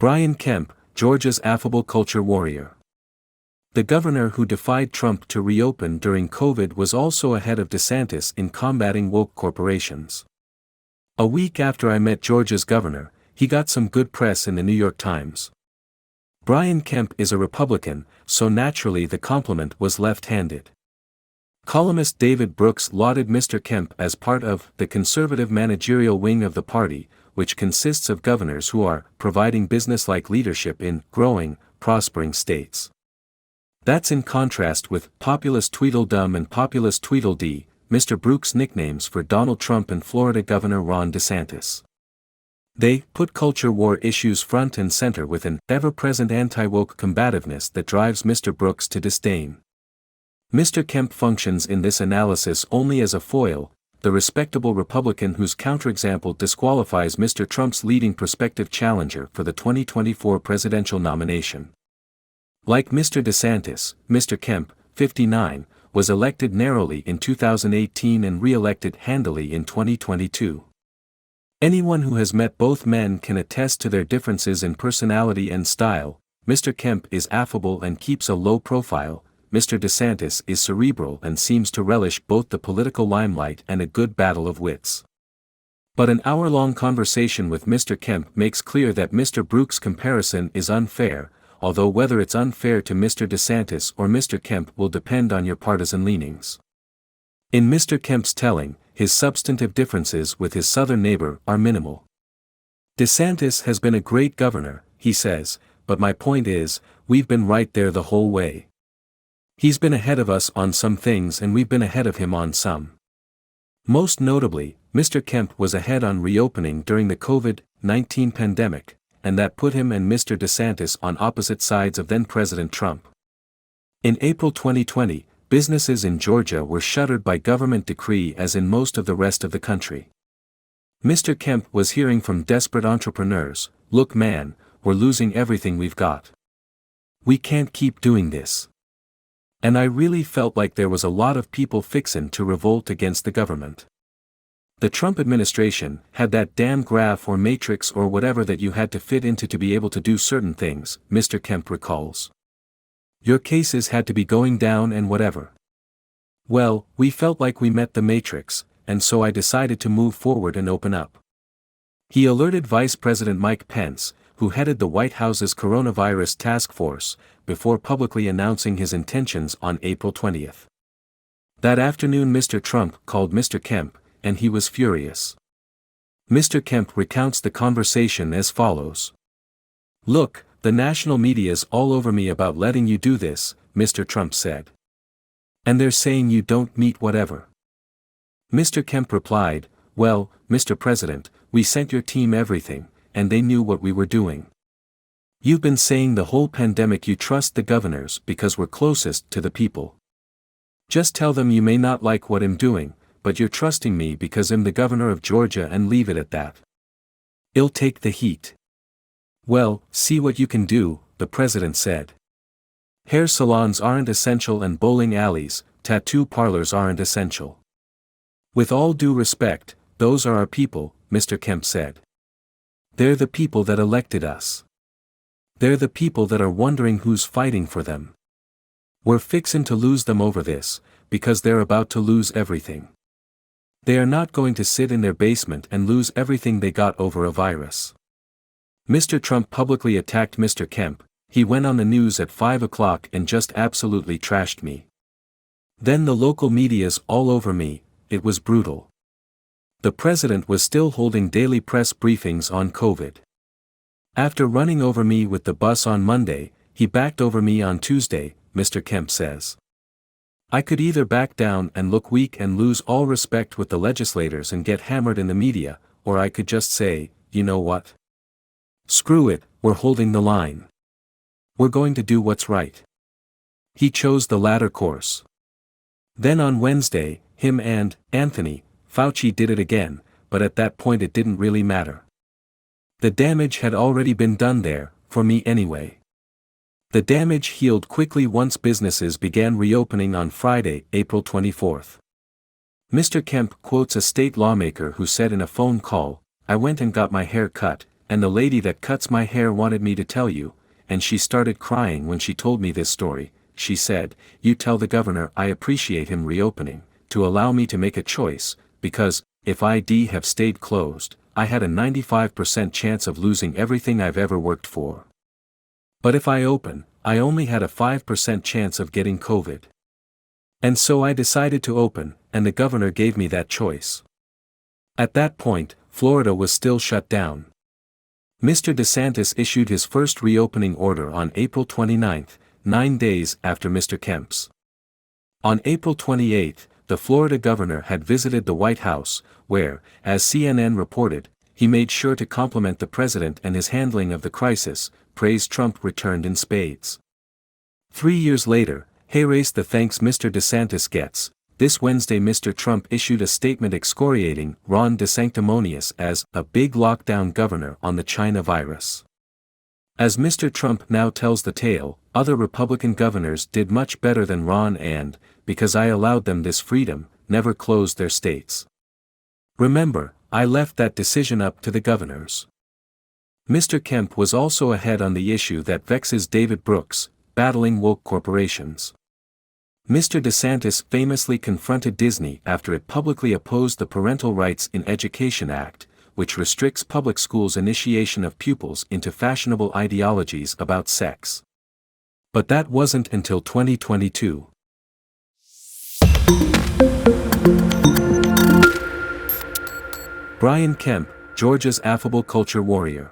Brian Kemp, Georgia's affable culture warrior. The governor who defied Trump to reopen during COVID was also ahead of DeSantis in combating woke corporations. A week after I met Georgia's governor, he got some good press in the New York Times. Brian Kemp is a Republican, so naturally the compliment was left-handed. Columnist David Brooks lauded Mr. Kemp as part of the conservative managerial wing of the party, which consists of governors who are providing businesslike leadership in growing, prospering states. That's in contrast with populist Tweedledum and populist Tweedledee, Mr. Brooks' nicknames for Donald Trump and Florida Governor Ron DeSantis. They put culture war issues front and center with an ever-present anti-woke combativeness that drives Mr. Brooks to disdain. Mr. Kemp functions in this analysis only as a foil, the respectable Republican whose counterexample disqualifies Mr. Trump's leading prospective challenger for the 2024 presidential nomination. Like Mr. DeSantis, Mr. Kemp, 59, was elected narrowly in 2018 and re-elected handily in 2022. Anyone who has met both men can attest to their differences in personality and style. Mr. Kemp is affable and keeps a low profile. Mr. DeSantis is cerebral and seems to relish both the political limelight and a good battle of wits. But an hour-long conversation with Mr. Kemp makes clear that Mr. Brooks' comparison is unfair, although whether it's unfair to Mr. DeSantis or Mr. Kemp will depend on your partisan leanings. In Mr. Kemp's telling, his substantive differences with his southern neighbor are minimal. DeSantis has been a great governor, he says, but my point is, we've been right there the whole way. He's been ahead of us on some things and we've been ahead of him on some. Most notably, Mr. Kemp was ahead on reopening during the COVID-19 pandemic, and that put him and Mr. DeSantis on opposite sides of then-President Trump. In April 2020, businesses in Georgia were shuttered by government decree as in most of the rest of the country. Mr. Kemp was hearing from desperate entrepreneurs, "Look man, we're losing everything we've got. We can't keep doing this." And I really felt like there was a lot of people fixin' to revolt against the government. The Trump administration had that damn graph or matrix or whatever that you had to fit into to be able to do certain things, Mr. Kemp recalls. Your cases had to be going down and whatever. Well, we felt like we met the matrix, and so I decided to move forward and open up. He alerted Vice President Mike Pence, who headed the White House's coronavirus task force, before publicly announcing his intentions on April 20th. That afternoon Mr. Trump called Mr. Kemp, and he was furious. Mr. Kemp recounts the conversation as follows. "Look, the national media's all over me about letting you do this," Mr. Trump said. "And they're saying you don't meet whatever." Mr. Kemp replied, "Well, Mr. President, we sent your team everything, and they knew what we were doing. You've been saying the whole pandemic you trust the governors because we're closest to the people. Just tell them you may not like what I'm doing, but you're trusting me because I'm the governor of Georgia and leave it at that. I'll take the heat." "Well, see what you can do," the president said. "Hair salons aren't essential and bowling alleys, tattoo parlors aren't essential. With all due respect, those are our people," Mr. Kemp said. "They're the people that elected us. They're the people that are wondering who's fighting for them. We're fixin' to lose them over this, because they're about to lose everything. They are not going to sit in their basement and lose everything they got over a virus." Mr. Trump publicly attacked Mr. Kemp. "He went on the news at 5 o'clock and just absolutely trashed me. Then the local media's all over me, it was brutal." The president was still holding daily press briefings on COVID. "After running over me with the bus on Monday, he backed over me on Tuesday," Mr. Kemp says. "I could either back down and look weak and lose all respect with the legislators and get hammered in the media, or I could just say, you know what? Screw it, we're holding the line. We're going to do what's right." He chose the latter course. Then on Wednesday, him and Anthony Fauci did it again, but at that point it didn't really matter. The damage had already been done there, for me anyway. The damage healed quickly once businesses began reopening on Friday, April 24th. Mr. Kemp quotes a state lawmaker who said in a phone call, "I went and got my hair cut, and the lady that cuts my hair wanted me to tell you, and she started crying when she told me this story. She said, "You tell the governor I appreciate him reopening, to allow me to make a choice, because, if I'd have stayed closed, I had a 95% chance of losing everything I've ever worked for. But if I open, I only had a 5% chance of getting COVID. And so I decided to open, and the governor gave me that choice." At that point, Florida was still shut down. Mr. DeSantis issued his first reopening order on April 29, 9 days after Mr. Kemp's. On April 28, the Florida governor had visited the White House, where, as CNN reported, he made sure to compliment the president and his handling of the crisis, praise Trump returned in spades. 3 years later, hayraced the thanks Mr. DeSantis gets. This Wednesday Mr. Trump issued a statement excoriating Ron DeSanctimonious as a big lockdown governor on the China virus. As Mr. Trump now tells the tale, other Republican governors did much better than Ron and, because I allowed them this freedom, never closed their states. Remember, I left that decision up to the governors. Mr. Kemp was also ahead on the issue that vexes David Brooks, battling woke corporations. Mr. DeSantis famously confronted Disney after it publicly opposed the Parental Rights in Education Act, which restricts public schools' initiation of pupils into fashionable ideologies about sex. But that wasn't until 2022. Brian Kemp, Georgia's affable culture warrior.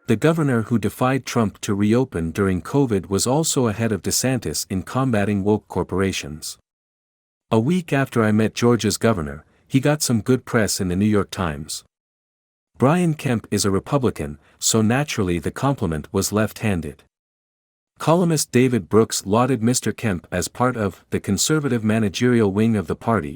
The governor who defied Trump to reopen during COVID was also ahead of DeSantis in combating woke corporations. A week after I met Georgia's governor, he got some good press in the New York Times. Brian Kemp is a Republican, so naturally the compliment was left-handed. Columnist David Brooks lauded Mr. Kemp as part of the conservative managerial wing of the party,